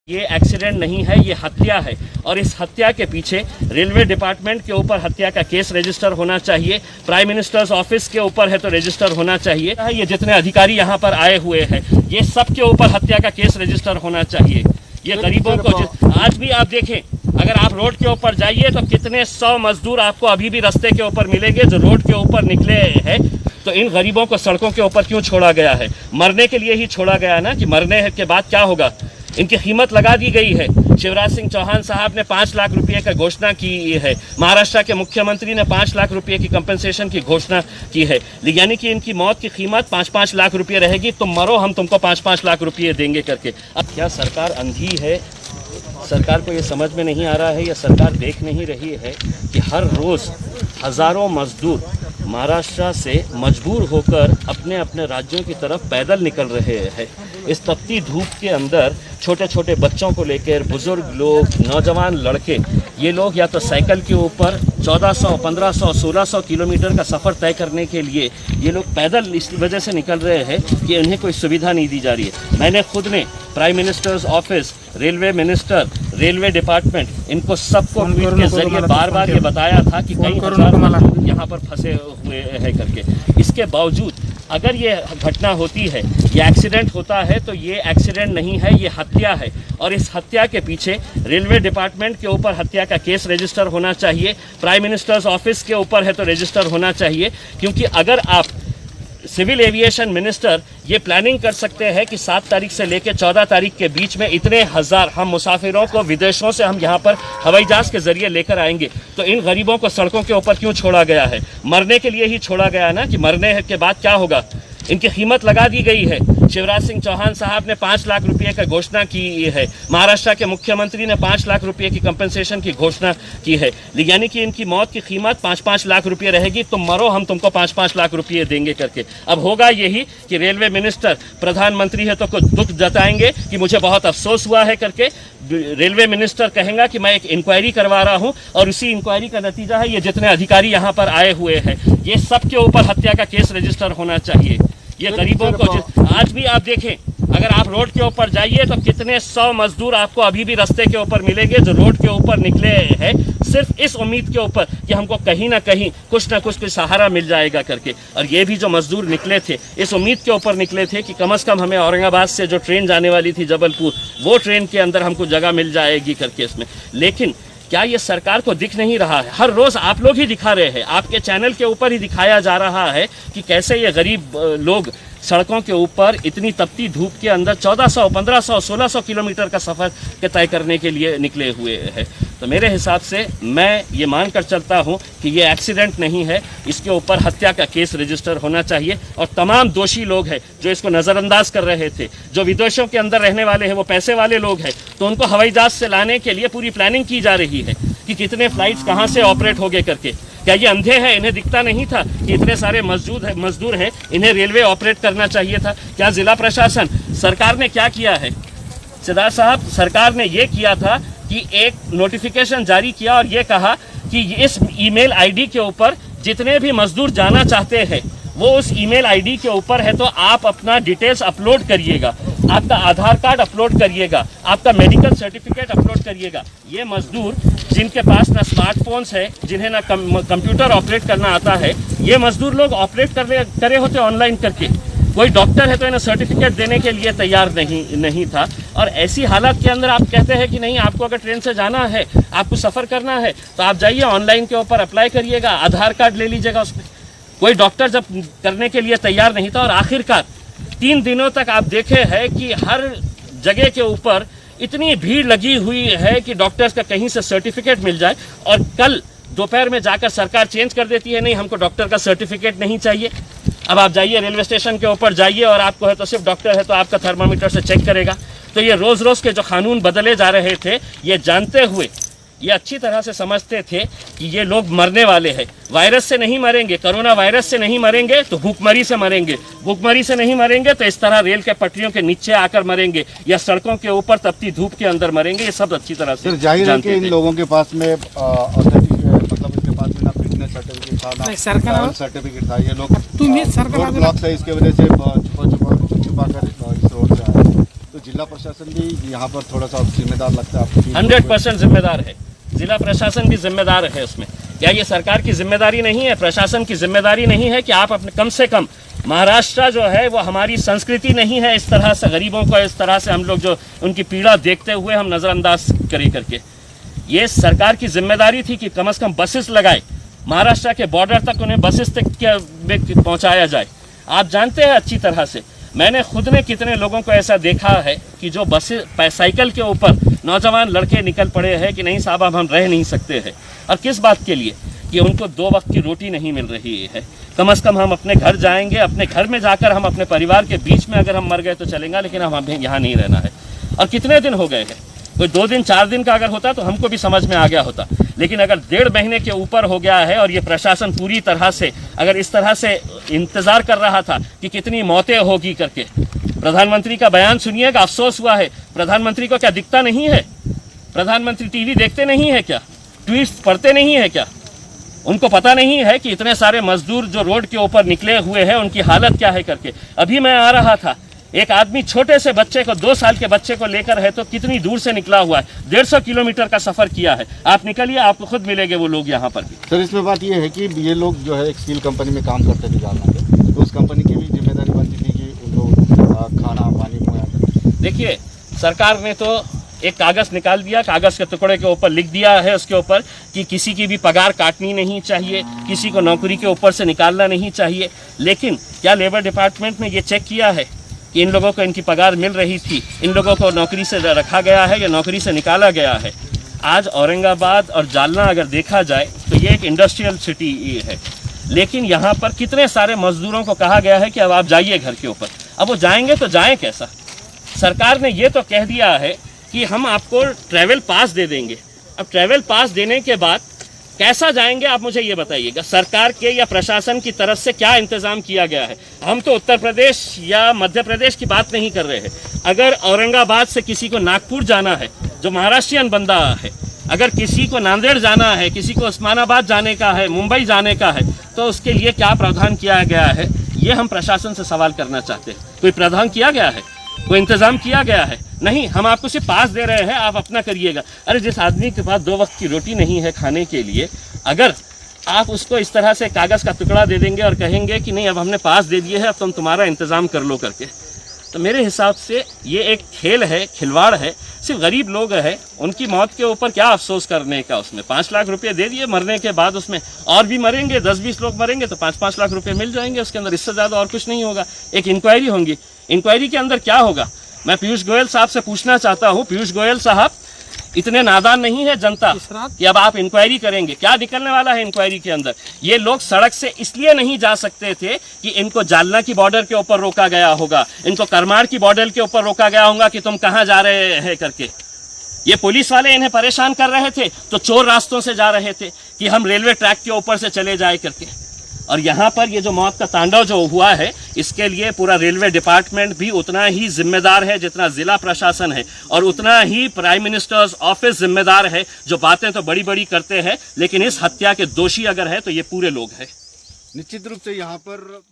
ये एक्सीडेंट नहीं है, ये हत्या है और इस हत्या के पीछे रेलवे डिपार्टमेंट के ऊपर हत्या का केस रजिस्टर होना चाहिए। प्राइम मिनिस्टर्स ऑफिस के ऊपर है तो रजिस्टर होना चाहिए। ये जितने अधिकारी यहाँ पर आए हुए हैं ये सब के ऊपर हत्या का केस रजिस्टर होना चाहिए। ये गरीबों को आज भी आप देखें, अगर आप रोड के ऊपर जाइए तो कितने 100 मजदूर आपको अभी भी रास्ते के ऊपर मिलेंगे जो रोड के ऊपर निकले हैं। तो इन गरीबों को सड़कों के ऊपर क्यों छोड़ा गया है? मरने के लिए ही छोड़ा गया ना, कि मरने के बाद क्या होगा। इनकी कीमत लगा दी गई है। शिवराज सिंह चौहान साहब ने 5 लाख रुपए का घोषणा की है। महाराष्ट्र के मुख्यमंत्री ने 5 लाख रुपए की कंपनसेशन की घोषणा की है। यानी कि इनकी मौत की कीमत 5-5 लाख रुपए रहेगी। तुम मरो, हम तुमको 5-5 लाख रुपए देंगे करके। अब क्या सरकार अंधी है? सरकार को ये समझ में नहीं आ रहा है या सरकार देख नहीं रही है कि हर रोज़ हज़ारों मजदूर महाराष्ट्र से मजबूर होकर अपने अपने राज्यों की तरफ पैदल निकल रहे हैं। इस तपती धूप के अंदर छोटे छोटे बच्चों को लेकर बुजुर्ग लोग, नौजवान लड़के, ये लोग या तो साइकिल के ऊपर 1400, 1500, 1600 किलोमीटर का सफ़र तय करने के लिए ये लोग पैदल इस वजह से निकल रहे हैं कि उन्हें कोई सुविधा नहीं दी जा रही है। मैंने खुद ने prime minister's office, railway minister, railway department, इनको सबको ट्वीट के जरिए बार बार ये बताया था कि कई हजार मजदूर यहाँ पर फंसे हुए हैं करके। इसके बावजूद अगर ये घटना होती है, ये एक्सीडेंट होता है, तो ये एक्सीडेंट नहीं है, ये हत्या है और इस हत्या के पीछे रेलवे डिपार्टमेंट के ऊपर हत्या का केस रजिस्टर होना चाहिए। प्राइम मिनिस्टर्स ऑफिस के ऊपर है तो रजिस्टर होना चाहिए। क्योंकि अगर आप सिविल एविएशन मिनिस्टर ये प्लानिंग कर सकते हैं कि 7 तारीख से लेकर 14 तारीख के बीच में इतने हज़ार हम मुसाफिरों को विदेशों से हम यहाँ पर हवाई जहाज़ के ज़रिए लेकर आएंगे, तो इन गरीबों को सड़कों के ऊपर क्यों छोड़ा गया है? मरने के लिए ही छोड़ा गया ना, कि मरने के बाद क्या होगा। इनकी कीमत लगा दी गई है। शिवराज सिंह चौहान साहब ने 5 लाख रुपए का घोषणा की है। महाराष्ट्र के मुख्यमंत्री ने 5 लाख रुपए की कंपनसेशन की घोषणा की है। यानी कि इनकी मौत की कीमत 5-5 लाख रुपए रहेगी। तुम मरो, हम तुमको 5-5 लाख रुपए देंगे करके। अब होगा यही कि रेलवे मिनिस्टर, प्रधानमंत्री है तो कुछ दुख जताएंगे कि मुझे बहुत अफसोस हुआ है करके। रेलवे मिनिस्टर कहेगा कि मैं एक इंक्वायरी करवा रहा हूं और उसी इंक्वायरी का नतीजा है ये जितने अधिकारी यहाँ पर आए हुए हैं ये सब के ऊपर हत्या का केस रजिस्टर होना चाहिए। ये गरीबों को आज भी आप देखें, अगर आप रोड के ऊपर जाइए तो कितने 100 मजदूर आपको अभी भी रास्ते के ऊपर मिलेंगे जो रोड के ऊपर निकले हैं सिर्फ इस उम्मीद के ऊपर कि हमको कहीं ना कहीं कुछ ना कुछ सहारा मिल जाएगा करके। और ये भी जो मजदूर निकले थे इस उम्मीद के ऊपर निकले थे कि कम से कम हमें औरंगाबाद से जो ट्रेन जाने वाली थी जबलपुर, वो ट्रेन के अंदर हमको जगह मिल जाएगी करके इसमें। लेकिन क्या ये सरकार को दिख नहीं रहा है? हर रोज़ आप लोग ही दिखा रहे हैं, आपके चैनल के ऊपर ही दिखाया जा रहा है कि कैसे ये गरीब लोग सड़कों के ऊपर इतनी तपती धूप के अंदर 1400, 1500, 1600 किलोमीटर का सफ़र के तय करने के लिए निकले हुए हैं। तो मेरे हिसाब से मैं ये मान कर चलता हूँ कि ये एक्सीडेंट नहीं है, इसके ऊपर हत्या का केस रजिस्टर होना चाहिए। और तमाम दोषी लोग हैं जो इसको नज़रअंदाज कर रहे थे, जो विदेशों के अंदर रहने वाले हैं, वो पैसे वाले लोग हैं, तो उनको हवाई जहाज़ से लाने के लिए पूरी प्लानिंग की जा रही है कि कितने फ्लाइट्स कहाँ से ऑपरेट होंगे करके। क्या ये अंधे हैं? इन्हें दिखता नहीं था कि इतने सारे मजदूर हैं, इन्हें रेलवे ऑपरेट करना चाहिए था? क्या जिला प्रशासन, सरकार ने क्या किया है? सिद्धार्थ साहब, सरकार ने ये किया था कि एक नोटिफिकेशन जारी किया और ये कहा कि इस ईमेल आईडी के ऊपर जितने भी मजदूर जाना चाहते हैं वो उस ईमेल आईडी के ऊपर है, तो आप अपना डिटेल्स अपलोड करिएगा, आपका आधार कार्ड अपलोड करिएगा, आपका मेडिकल सर्टिफिकेट अपलोड करिएगा। ये मजदूर जिनके पास ना स्मार्टफोन्स है, जिन्हें ना कंप्यूटर ऑपरेट करना आता है, ये मजदूर लोग ऑपरेट करे होते ऑनलाइन करके। कोई डॉक्टर है तो इन्हें सर्टिफिकेट देने के लिए तैयार नहीं था। और ऐसी हालत के अंदर आप कहते हैं कि नहीं, आपको अगर ट्रेन से जाना है, आपको सफ़र करना है, तो आप जाइए ऑनलाइन के ऊपर अप्लाई करिएगा, आधार कार्ड ले लीजिएगा उसमें। कोई डॉक्टर जब करने के लिए तैयार नहीं था और आखिरकार 3 दिनों तक आप देखे हैं कि हर जगह के ऊपर इतनी भीड़ लगी हुई है कि डॉक्टर्स का कहीं से सर्टिफिकेट मिल जाए, और कल दोपहर में जाकर सरकार चेंज कर देती है, नहीं हमको डॉक्टर का सर्टिफिकेट नहीं चाहिए। अब आप जाइए रेलवे स्टेशन के ऊपर जाइए और आपको है तो सिर्फ डॉक्टर है तो आपका थर्मामीटर से चेक करेगा। तो ये रोज़ के जो कानून बदले जा रहे थे, ये जानते हुए, ये अच्छी तरह से समझते थे कि ये लोग मरने वाले हैं। वायरस से नहीं मरेंगे, कोरोना वायरस से नहीं मरेंगे तो भूखमरी से मरेंगे, भूखमरी से नहीं मरेंगे तो इस तरह रेल के पटरियों के नीचे आकर मरेंगे या सड़कों के ऊपर तपती धूप के अंदर मरेंगे। ये सब अच्छी तरह से जाहिर है कि इन लोगों के पास में मतलब इनके पास में ना फिटनेस सर्टिफिकेट था, ना सर्टिफिकेट था। ये लोग रोड ब्लॉक है, इसके वजह से छुपा कर इस रोड से आए। तो जिला प्रशासन भी यहाँ पर थोड़ा सा जिम्मेदार लगता है आपको? 100% जिम्मेदार है, जिला प्रशासन भी जिम्मेदार है उसमें। क्या ये सरकार की जिम्मेदारी नहीं है, प्रशासन की जिम्मेदारी नहीं है कि आप अपने कम से कम महाराष्ट्र जो है वो हमारी संस्कृति नहीं है इस तरह से गरीबों को इस तरह से हम लोग जो उनकी पीड़ा देखते हुए हम नज़रअंदाज करें करके। ये सरकार की जिम्मेदारी थी कि कम से कम बसेस लगाए, महाराष्ट्र के बॉर्डर तक उन्हें बसेस तक पहुंचाया जाए। आप जानते हैं अच्छी तरह से, मैंने खुद ने कितने लोगों को ऐसा देखा है कि जो बसें साइकिल के ऊपर नौजवान लड़के निकल पड़े हैं कि नहीं साहब अब हम रह नहीं सकते हैं। और किस बात के लिए? कि उनको 2 वक्त की रोटी नहीं मिल रही है। कम से कम हम अपने घर जाएंगे, अपने घर में जाकर हम अपने परिवार के बीच में अगर हम मर गए तो चलेगा, लेकिन हमें यहाँ नहीं रहना है। और कितने दिन हो गए हैं? कोई 2 दिन 4 दिन का अगर होता तो हमको भी समझ में आ गया होता, लेकिन अगर 1.5 महीने के ऊपर हो गया है और ये प्रशासन पूरी तरह से अगर इस तरह से इंतजार कर रहा था कि कितनी मौतें होगी करके। प्रधानमंत्री का बयान सुनिएगा, अफसोस हुआ है। प्रधानमंत्री को क्या दिखता नहीं है? प्रधानमंत्री टीवी देखते नहीं है क्या? ट्वीट्स पढ़ते नहीं है क्या? उनको पता नहीं है कि इतने सारे मजदूर जो रोड के ऊपर निकले हुए हैं उनकी हालत क्या है करके। अभी मैं आ रहा था, एक आदमी छोटे से बच्चे को 2 साल के बच्चे को लेकर है तो कितनी दूर से निकला हुआ है, 150 किलोमीटर का सफर किया है। आप निकलिए, आपको खुद मिलेंगे वो लोग यहाँ पर भी। सर इसमें बात ये है कि ये लोग जो है एक स्टील कंपनी में काम करते थे जालना के, तो उस कंपनी की भी जिम्मेदारी बनती थी कि उनको खाना पानी मुहैया करें। देखिए, सरकार ने तो एक कागज़ निकाल दिया, कागज़ के टुकड़े के ऊपर लिख दिया है उसके ऊपर कि किसी की भी पगार काटनी नहीं चाहिए, किसी को नौकरी के ऊपर से निकालना नहीं चाहिए। लेकिन क्या लेबर डिपार्टमेंट ने ये चेक किया है कि इन लोगों को इनकी पगार मिल रही थी, इन लोगों को नौकरी से रखा गया है या नौकरी से निकाला गया है? आज औरंगाबाद और जालना अगर देखा जाए तो ये एक इंडस्ट्रियल सिटी है, लेकिन यहाँ पर कितने सारे मजदूरों को कहा गया है कि अब आप जाइए घर के ऊपर। अब वो जाएंगे तो जाएं कैसा? सरकार ने ये तो कह दिया है कि हम आपको ट्रैवल पास दे देंगे। अब ट्रैवल पास देने के बाद कैसा जाएंगे आप मुझे ये बताइएगा। सरकार के या प्रशासन की तरफ से क्या इंतज़ाम किया गया है? हम तो उत्तर प्रदेश या मध्य प्रदेश की बात नहीं कर रहे हैं। अगर औरंगाबाद से किसी को नागपुर जाना है, जो महाराष्ट्रियन बंदा है, अगर किसी को नांदेड़ जाना है, किसी को उस्मानाबाद जाने का है, मुंबई जाने का है, तो उसके लिए क्या प्रावधान किया गया है? ये हम प्रशासन से सवाल करना चाहते हैं। कोई प्रावधान किया गया है? कोई इंतज़ाम किया गया है? नहीं, हम आपको सिर्फ पास दे रहे हैं, आप अपना करिएगा। अरे जिस आदमी के पास 2 वक्त की रोटी नहीं है खाने के लिए, अगर आप उसको इस तरह से कागज़ का टुकड़ा दे देंगे और कहेंगे कि नहीं अब हमने पास दे दिए है, अब तुम तुम्हारा इंतज़ाम कर लो करके, तो मेरे हिसाब से ये एक खेल है, खिलवाड़ है। सिर्फ गरीब लोग हैं, उनकी मौत के ऊपर क्या अफसोस करने का? उसमें 5 लाख रुपए दे दिए, मरने के बाद उसमें और भी मरेंगे, 10-20 लोग मरेंगे तो 5-5 लाख रुपए मिल जाएंगे उसके अंदर। इससे ज़्यादा और कुछ नहीं होगा। एक इंक्वायरी होगी, इंक्वायरी के अंदर क्या होगा? मैं पीयूष गोयल साहब से पूछना चाहता हूँ, पीयूष गोयल साहब, इतने नादान नहीं है जनता कि अब आप इंक्वायरी करेंगे? क्या निकलने वाला है इंक्वायरी के अंदर? ये लोग सड़क से इसलिए नहीं जा सकते थे कि इनको जालना की बॉर्डर के ऊपर रोका गया होगा, इनको करमाड़ की बॉर्डर के ऊपर रोका गया होगा कि तुम कहाँ जा रहे हैं करके। ये पुलिस वाले इन्हें परेशान कर रहे थे तो चोर रास्तों से जा रहे थे कि हम रेलवे ट्रैक के ऊपर से चले जाए करके। और यहाँ पर ये जो मौत का तांडव जो हुआ है, इसके लिए पूरा रेलवे डिपार्टमेंट भी उतना ही जिम्मेदार है जितना जिला प्रशासन है, और उतना ही प्राइम मिनिस्टर्स ऑफिस जिम्मेदार है। जो बातें तो बड़ी बड़ी करते हैं, लेकिन इस हत्या के दोषी अगर है तो ये पूरे लोग हैं। निश्चित रूप से यहाँ पर